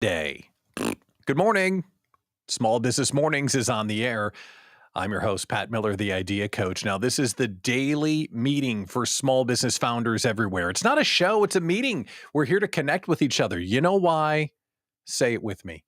Day. Good morning. Small Business Mornings is on the air. I'm your host, Pat Miller, the Idea Coach. Now, this is the daily meeting for small business founders everywhere. It's not a show, it's a meeting. We're here to connect with each other. You know why? Say it with me.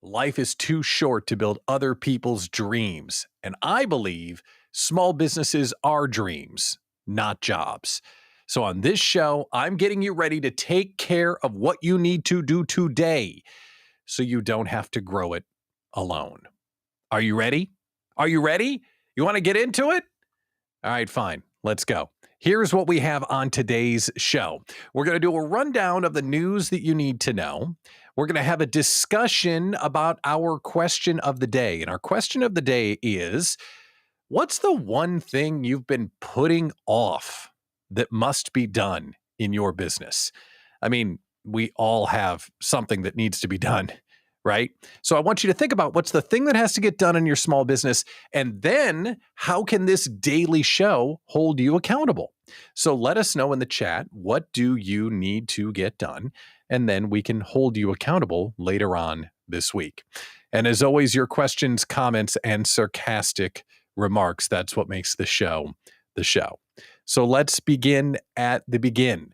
Life is too short to build other people's dreams. And I believe small businesses are dreams, not jobs. So on this show, I'm getting you ready to take care of what you need to do today so you don't have to grow it alone. Are you ready? Are you ready? You want to get into it? All right, fine. Let's go. Here's what we have on today's show. We're going to do a rundown of the news that you need to know. We're going to have a discussion about our question of the day. And our question of the day is, what's the one thing you've been putting off that must be done in your business? I mean, we all have something that needs to be done, right? So I want you to think about what's the thing that has to get done in your small business, and then how can this daily show hold you accountable? So let us know in the chat, what do you need to get done? And then we can hold you accountable later on this week. And as always, your questions, comments, and sarcastic remarks, that's what makes the show the show. So let's begin at the begin.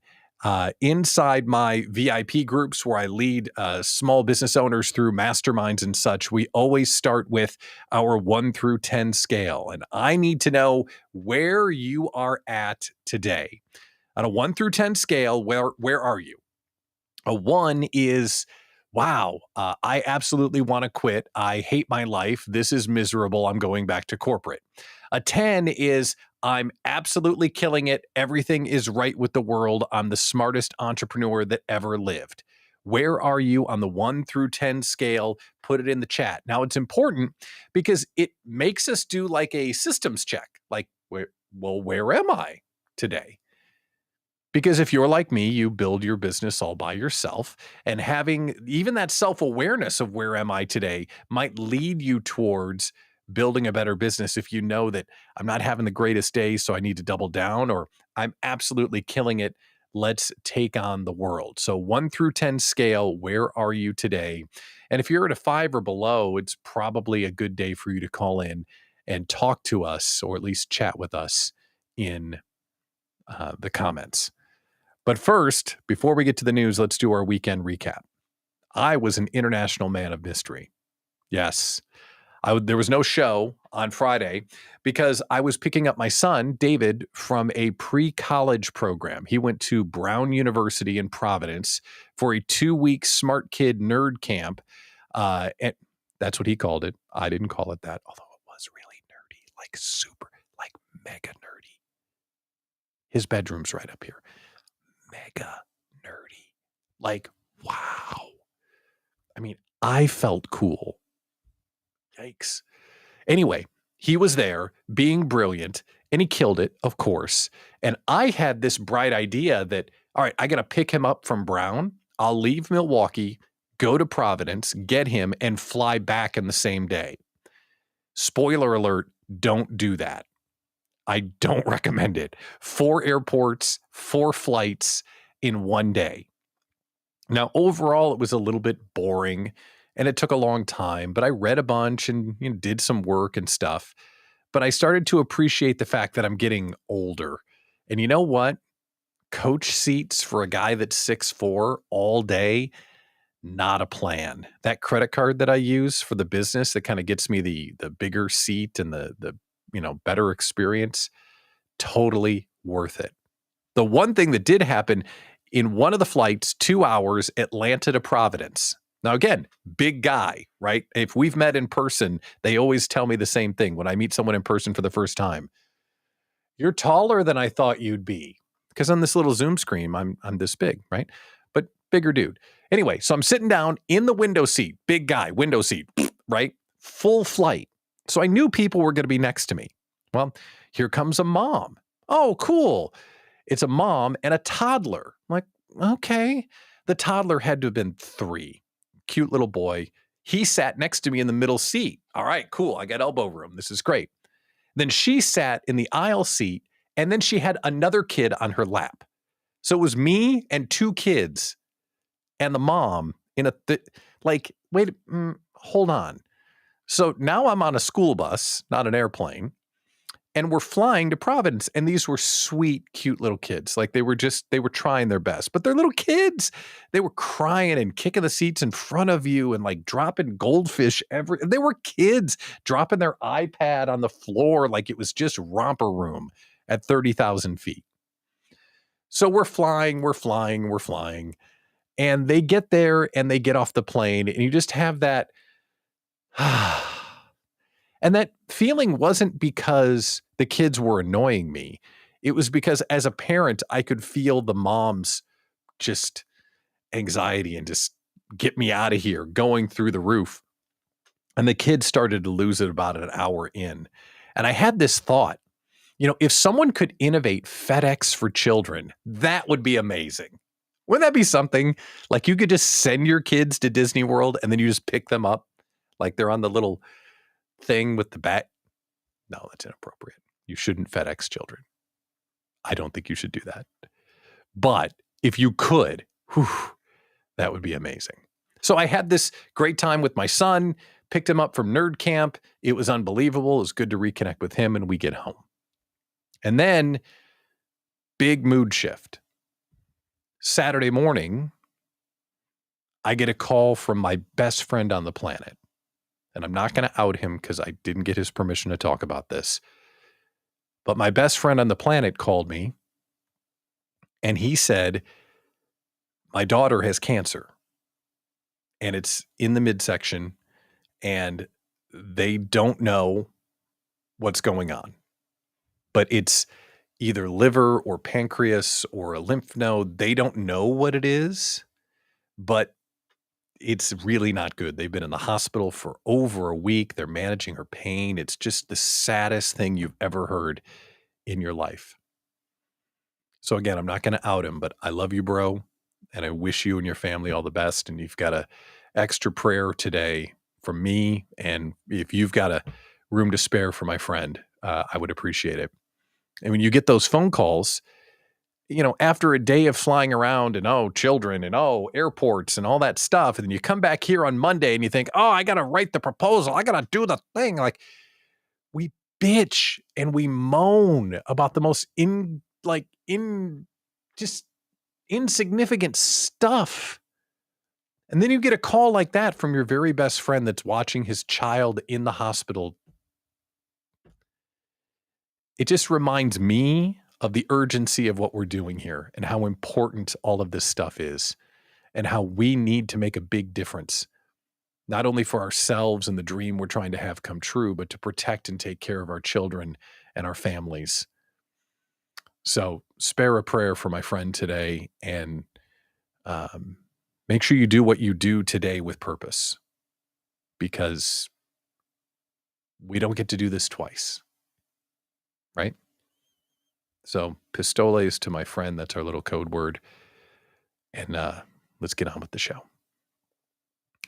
Inside my VIP groups where I lead small business owners through masterminds and such, we always start with our 1 through 10 scale. And I need to know where you are at today. On a 1 through 10 scale, where are you? A 1 is, wow, I absolutely want to quit. I hate my life. This is miserable. I'm going back to corporate. A 10 is, I'm absolutely killing it. Everything is right with the world. I'm the smartest entrepreneur that ever lived. Where are you on the 1 through 10 scale? Put it in the chat. Now, it's important because it makes us do like a systems check. Like, where am I today? Because if you're like me, you build your business all by yourself, and having even that self-awareness of where am I today might lead you towards building a better business. If you know that I'm not having the greatest day, so I need to double down, or I'm absolutely killing it, let's take on the world. So 1 through 10 scale, where are you today? And if you're at a 5 or below, it's probably a good day for you to call in and talk to us, or at least chat with us in the comments. But first, before we get to the news, let's do our weekend recap. I was an international man of mystery. Yes, there was no show on Friday because I was picking up my son, David, from a pre-college program. He went to Brown University in Providence for a 2-week smart kid nerd camp. And that's what he called it. I didn't call it that, although it was really nerdy, like super, like mega nerdy. His bedroom's right up here. Mega nerdy. Like, wow. I mean, I felt cool. Yikes. Anyway, he was there being brilliant, and he killed it, of course. And I had this bright idea that, all right, I got to pick him up from Brown. I'll leave Milwaukee, go to Providence, get him, and fly back in the same day. Spoiler alert, don't do that. I don't recommend it. 4 airports, 4 flights in one day. Now, overall, it was a little bit boring and it took a long time, but I read a bunch and did some work and stuff. But I started to appreciate the fact that I'm getting older. And you know what? Coach seats for a guy that's 6'4" all day, not a plan. That credit card that I use for the business that kind of gets me the bigger seat and the better experience, totally worth it. The one thing that did happen in one of the flights, 2 hours, Atlanta to Providence. Now, again, big guy, right? If we've met in person, they always tell me the same thing when I meet someone in person for the first time. You're taller than I thought you'd be. Because on this little Zoom screen, I'm this big, right? But bigger dude. Anyway, so I'm sitting down in the window seat, big guy, window seat, right? Full flight. So I knew people were going to be next to me. Well, here comes a mom. Oh, cool. It's a mom and a toddler. I'm like, okay. The toddler had to have been 3. Cute little boy. He sat next to me in the middle seat. All right, cool. I got elbow room. This is great. Then she sat in the aisle seat, and then she had another kid on her lap. So it was me and 2 kids and the mom in a, wait, hold on. So now I'm on a school bus, not an airplane, and we're flying to Providence. And these were sweet, cute little kids. Like they were trying their best, but they're little kids. They were crying and kicking the seats in front of you and like dropping goldfish they were kids dropping their iPad on the floor like it was just romper room at 30,000 feet. So we're flying. And they get there and they get off the plane and you just have that. And that feeling wasn't because the kids were annoying me. It was because as a parent, I could feel the mom's just anxiety and just get me out of here going through the roof. And the kids started to lose it about an hour in. And I had this thought, if someone could innovate FedEx for children, that would be amazing. Wouldn't that be something? Like you could just send your kids to Disney World and then you just pick them up like they're on the little thing with the bat. No, that's inappropriate. You shouldn't FedEx children. I don't think you should do that. But if you could, that would be amazing. So I had this great time with my son, picked him up from nerd camp. It was unbelievable. It was good to reconnect with him and we get home. And then big mood shift. Saturday morning, I get a call from my best friend on the planet. And I'm not going to out him because I didn't get his permission to talk about this. But my best friend on the planet called me and he said, my daughter has cancer and it's in the midsection and they don't know what's going on. But it's either liver or pancreas or a lymph node. They don't know what it is, but it's really not good. They've been in the hospital for over a week. They're managing her pain. It's just the saddest thing you've ever heard in your life. So again, I'm not going to out him, but I love you, bro. And I wish you and your family all the best. And you've got a extra prayer today from me. And if you've got a room to spare for my friend, I would appreciate it. And when you get those phone calls, after a day of flying around and, children and, airports and all that stuff. And then you come back here on Monday and you think, I got to write the proposal. I got to do the thing. Like we bitch and we moan about the most just insignificant stuff. And then you get a call like that from your very best friend that's watching his child in the hospital. It just reminds me of the urgency of what we're doing here and how important all of this stuff is and how we need to make a big difference, not only for ourselves and the dream we're trying to have come true, but to protect and take care of our children and our families. So spare a prayer for my friend today and make sure you do what you do today with purpose because we don't get to do this twice, right? So pistoles to my friend, that's our little code word. And let's get on with the show.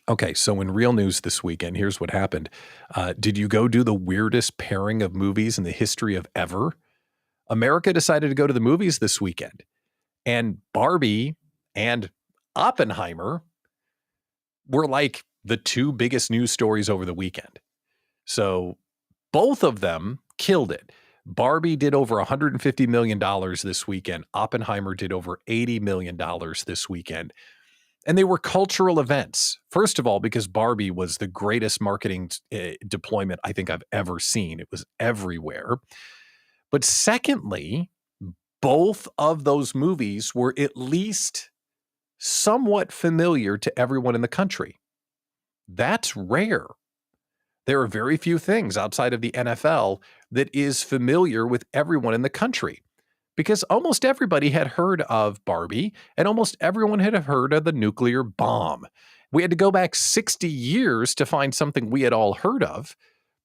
Okay, so in real news this weekend, here's what happened. Did you go do the weirdest pairing of movies in the history of ever? America decided to go to the movies this weekend. And Barbie and Oppenheimer were like the two biggest news stories over the weekend. So both of them killed it. Barbie did over $150 million this weekend. Oppenheimer did over $80 million this weekend. And they were cultural events. First of all, because Barbie was the greatest marketing deployment I think I've ever seen. It was everywhere. But secondly, both of those movies were at least somewhat familiar to everyone in the country. That's rare. There are very few things outside of the NFL that is familiar with everyone in the country because almost everybody had heard of Barbie and almost everyone had heard of the nuclear bomb. We had to go back 60 years to find something we had all heard of,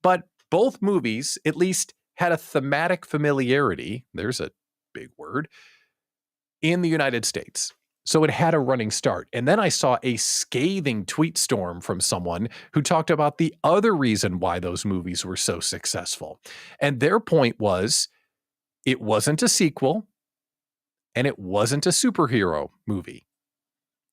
but both movies at least had a thematic familiarity, there's a big word, in the United States. So it had a running start. And then I saw a scathing tweet storm from someone who talked about the other reason why those movies were so successful. And their point was, it wasn't a sequel and it wasn't a superhero movie.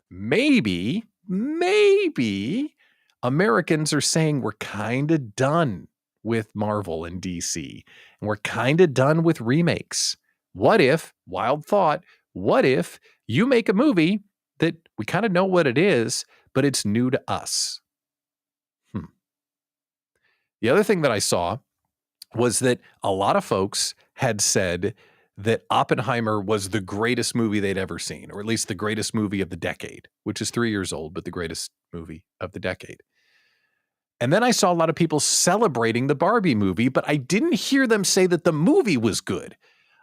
Maybe maybe Americans are saying we're kind of done with Marvel and DC, and we're kind of done with remakes. What if, wild thought, what if you make a movie that we kind of know what it is, but it's new to us? The other thing that I saw was that a lot of folks had said that Oppenheimer was the greatest movie they'd ever seen, or at least the greatest movie of the decade, which is 3 years old, but the greatest movie of the decade. And then I saw a lot of people celebrating the Barbie movie, but I didn't hear them say that the movie was good.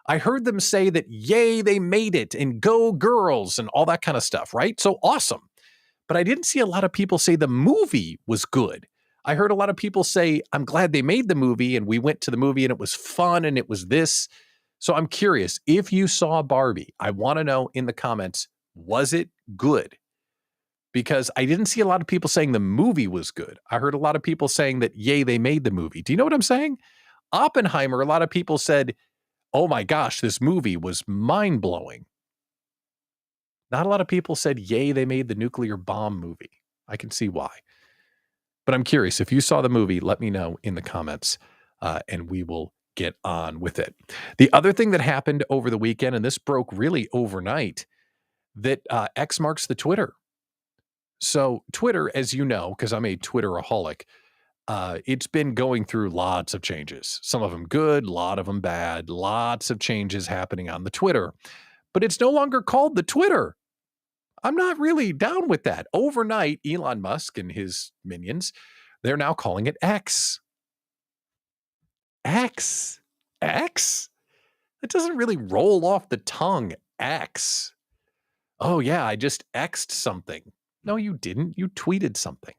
I heard them say that, yay, they made it, and go girls, and all that kind of stuff, right? So awesome. But I didn't see a lot of people say the movie was good. I heard a lot of people say, I'm glad they made the movie, and we went to the movie and it was fun and it was this. So I'm curious, if you saw Barbie, I want to know in the comments, was it good? Because I didn't see a lot of people saying the movie was good. I heard a lot of people saying that, yay, they made the movie. Do you know what I'm saying? Oppenheimer, a lot of people said, oh my gosh, this movie was mind-blowing. Not a lot of people said, yay, they made the nuclear bomb movie. I can see why. But I'm curious, if you saw the movie, let me know in the comments, and we will get on with it. The other thing that happened over the weekend, and this broke really overnight, that X marks the Twitter. So Twitter, as you know, because I'm a Twitteraholic, it's been going through lots of changes. Some of them good, a lot of them bad, lots of changes happening on the Twitter. But it's no longer called the Twitter. I'm not really down with that. Overnight, Elon Musk and his minions, they're now calling it X. X. X? It doesn't really roll off the tongue. X. Oh, yeah, I just X'd something. No, you didn't. You tweeted something.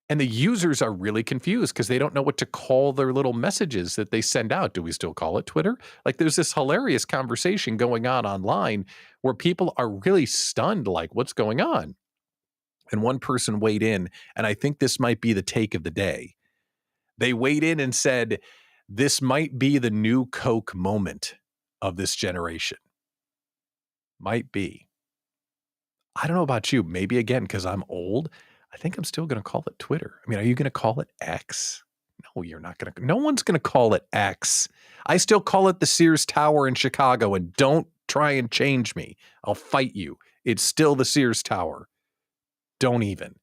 And the users are really confused because they don't know what to call their little messages that they send out. Do we still call it Twitter? Like, there's this hilarious conversation going on online where people are really stunned, like, what's going on? And one person weighed in, and I think this might be the take of the day. They weighed in and said, this might be the new Coke moment of this generation. Might be. I don't know about you. Maybe, again, because I'm old, I think I'm still going to call it Twitter. I mean, are you going to call it X? No, you're not going to. No one's going to call it X. I still call it the Sears Tower in Chicago, and don't try and change me. I'll fight you. It's still the Sears Tower. Don't even.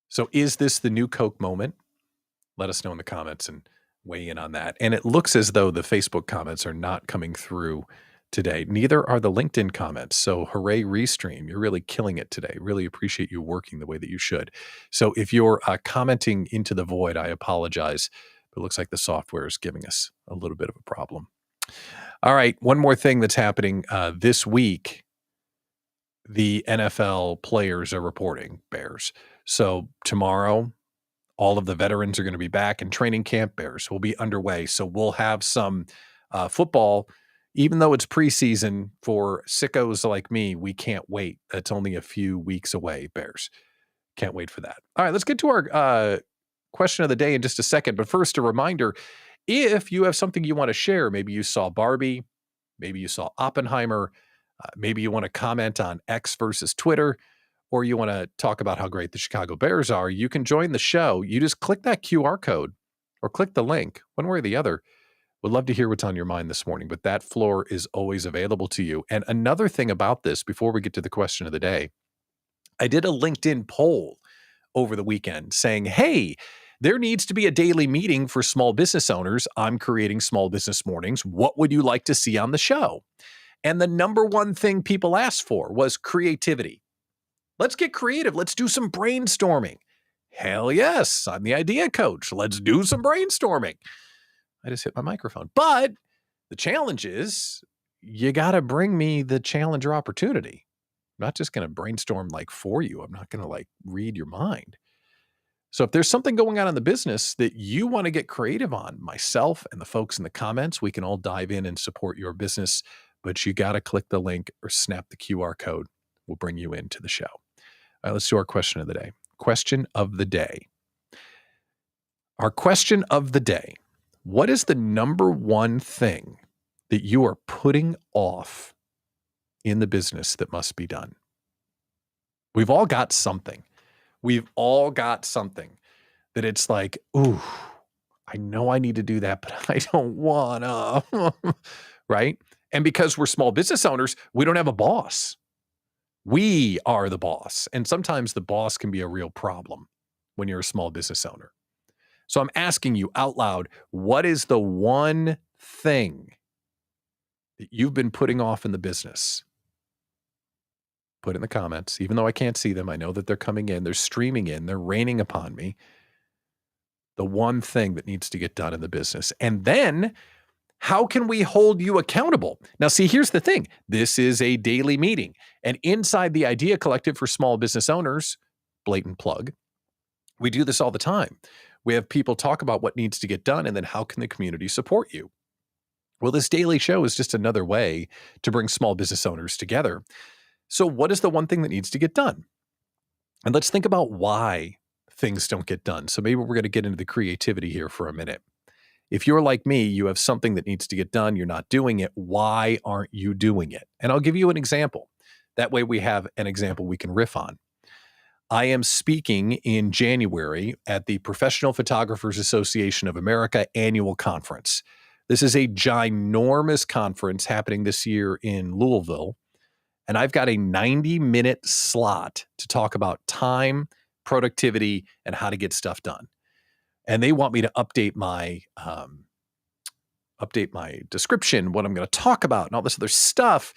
So is this the new Coke moment? Let us know in the comments and weigh in on that. And it looks as though the Facebook comments are not coming through today. Neither are the LinkedIn comments. So hooray, Restream. You're really killing it today. Really appreciate you working the way that you should. So if you're commenting into the void, I apologize. But it looks like the software is giving us a little bit of a problem. All right. One more thing that's happening this week. The NFL players are reporting, Bears. So tomorrow, all of the veterans are going to be back in training camp. Bears will be underway. So we'll have some football. Even though it's preseason for sickos like me, we can't wait. That's only a few weeks away, Bears. Can't wait for that. All right, let's get to our question of the day in just a second. But first, a reminder, if you have something you want to share, maybe you saw Barbie, maybe you saw Oppenheimer, maybe you want to comment on X versus Twitter, or you want to talk about how great the Chicago Bears are, you can join the show. You just click that QR code or click the link, one way or the other. Would love to hear what's on your mind this morning, but that floor is always available to you. And another thing about this, before we get to the question of the day, I did a LinkedIn poll over the weekend saying, hey, there needs to be a daily meeting for small business owners. I'm creating Small Business Mornings. What would you like to see on the show? And the number one thing people asked for was creativity. Let's get creative. Let's do some brainstorming. Hell yes, I'm the idea coach. Let's do some brainstorming. I just hit my microphone. But the challenge is you got to bring me the challenge or opportunity. I'm not just going to brainstorm like for you. I'm not going to like read your mind. So if there's something going on in the business that you want to get creative on, myself and the folks in the comments, we can all dive in and support your business. But you got to click the link or snap the QR code. We'll bring you into the show. All right, let's do our question of the day. Question of the day. Our question of the day. What is the number one thing that you are putting off in the business that must be done? We've all got something. We've all got something that it's like, ooh, I know I need to do that, but I don't wanna, right? And because we're small business owners, we don't have a boss. We are the boss. And sometimes the boss can be a real problem when you're a small business owner. So I'm asking you out loud, what is the one thing that you've been putting off in the business? Put it in the comments. Even though I can't see them, I know that they're coming in, they're streaming in, they're raining upon me. The one thing that needs to get done in the business. And then how can we hold you accountable? Now, see, here's the thing. This is a daily meeting. And inside the Idea Collective for small business owners, blatant plug, we do this all the time. We have people talk about what needs to get done and then how can the community support you? Well, this daily show is just another way to bring small business owners together. So what is the one thing that needs to get done? And let's think about why things don't get done. So maybe we're going to get into the creativity here for a minute. If you're like me, you have something that needs to get done, you're not doing it. Why aren't you doing it? And I'll give you an example. That way we have an example we can riff on. I am speaking in January at the Professional Photographers Association of America annual conference. This is a ginormous conference happening this year in Louisville. And I've got a 90-minute slot to talk about time, productivity, and how to get stuff done. And they want me to update my description, what I'm going to talk about, and all this other stuff.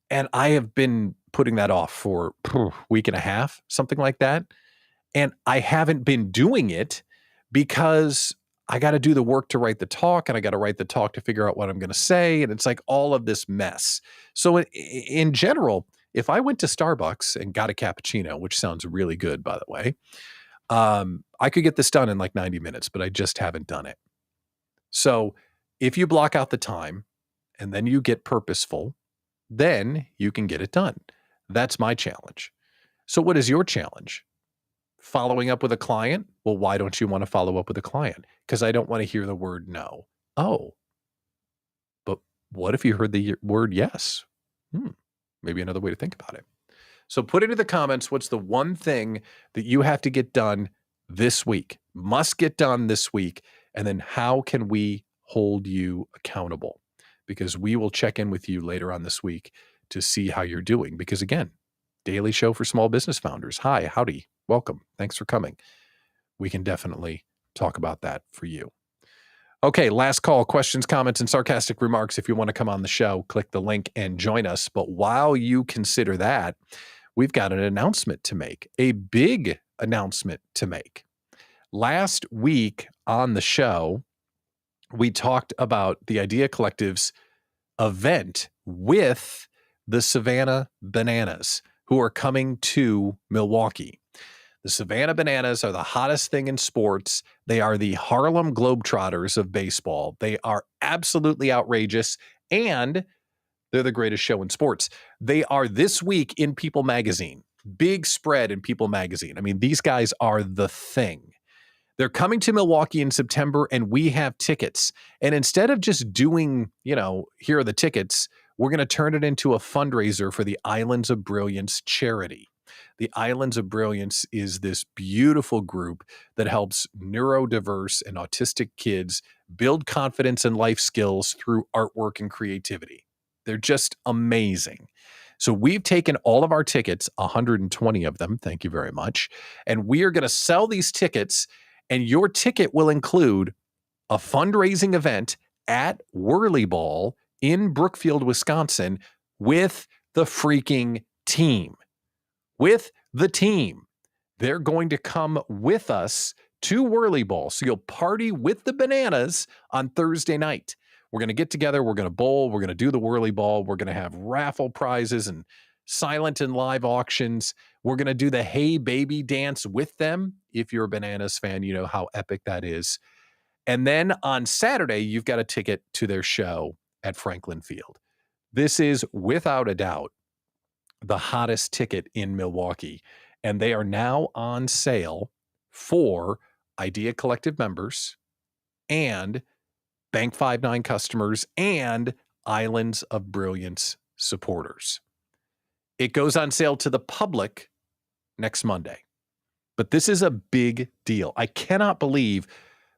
And I have been putting that off for a week and a half, something like that. And I haven't been doing it because I got to do the work to write the talk, and I got to write the talk to figure out what I'm going to say. And it's like all of this mess. So in general, if I went to Starbucks and got a cappuccino, which sounds really good, by the way, I could get this done in like 90 minutes, but I just haven't done it. So if you block out the time and then you get purposeful, then you can get it done. That's my challenge. So what is your challenge? Following up with a client? Well, why don't you want to follow up with a client? Because I don't want to hear the word no. Oh, but what if you heard the word yes? Maybe another way to think about it. So put into the comments, what's the one thing that you have to get done this week, must get done this week, and then how can we hold you accountable? Because we will check in with you later on this week to see how you're doing. Because again, daily show for small business founders. Hi, howdy, welcome. Thanks for coming. We can definitely talk about that for you. Okay, last call, questions, comments, and sarcastic remarks. If you want to come on the show, click the link and join us. But while you consider that, we've got an announcement to make, a big announcement to make. Last week on the show, we talked about the Idea Collective's event with the Savannah Bananas, who are coming to Milwaukee. The Savannah Bananas are the hottest thing in sports. They are the Harlem Globetrotters of baseball. They are absolutely outrageous, and they're the greatest show in sports. They are this week in People Magazine. Big spread in People Magazine. I mean, these guys are the thing. They're coming to Milwaukee in September, and we have tickets. And instead of just doing, here are the tickets, we're going to turn it into a fundraiser for the Islands of Brilliance charity. The Islands of Brilliance is this beautiful group that helps neurodiverse and autistic kids build confidence and life skills through artwork and creativity. They're just amazing. So we've taken all of our tickets, 120 of them, thank you very much, and we are going to sell these tickets. And your ticket will include a fundraising event at Whirly Ball in Brookfield, Wisconsin, with the freaking team. With the team. They're going to come with us to Whirly Ball. So you'll party with the Bananas on Thursday night. We're going to get together. We're going to bowl. We're going to do the Whirly Ball. We're going to have raffle prizes and silent and live auctions. We're going to do the Hey Baby dance with them. If you're a Bananas fan, you know how epic that is. And then on Saturday, you've got a ticket to their show at Franklin Field. This is without a doubt the hottest ticket in Milwaukee. And they are now on sale for Idea Collective members and Bank 59 customers and Islands of Brilliance supporters. It goes on sale to the public next Monday. But this is a big deal. I cannot believe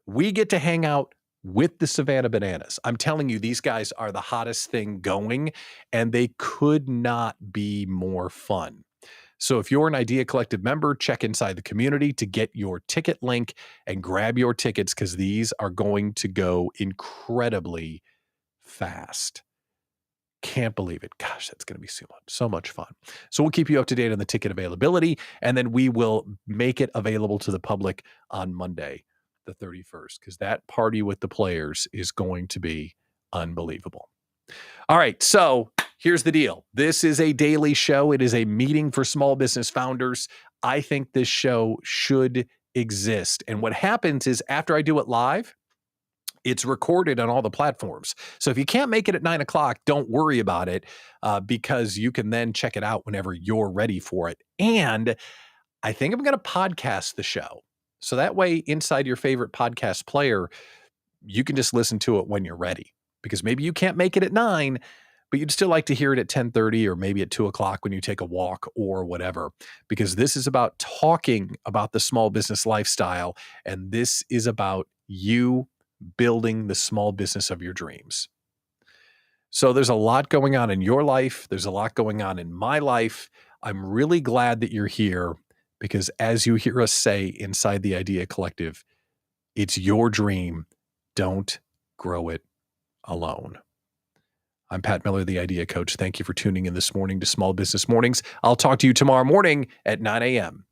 we get to hang out with the Savannah Bananas. I'm telling you, these guys are the hottest thing going, and they could not be more fun. So if you're an Idea Collective member, check inside the community to get your ticket link and grab your tickets, because these are going to go incredibly fast. Can't believe it. Gosh, that's going to be so much fun. So we'll keep you up to date on the ticket availability, and then we will make it available to the public on Monday, the 31st, because that party with the players is going to be unbelievable. All right, so here's the deal. This is a daily show. It is a meeting for small business founders. I think this show should exist. And what happens is after I do it live, it's recorded on all the platforms. So if you can't make it at 9 o'clock, don't worry about it, because you can then check it out whenever you're ready for it. And I think I'm going to podcast the show. So that way, inside your favorite podcast player, you can just listen to it when you're ready, because maybe you can't make it at 9, but you'd still like to hear it at 10:30 or maybe at 2 o'clock when you take a walk or whatever, because this is about talking about the small business lifestyle. And this is about you building the small business of your dreams. So there's a lot going on in your life. There's a lot going on in my life. I'm really glad that you're here, because as you hear us say inside the Idea Collective, it's your dream. Don't grow it alone. I'm Pat Miller, the Idea Coach. Thank you for tuning in this morning to Small Business Mornings. I'll talk to you tomorrow morning at 9 a.m.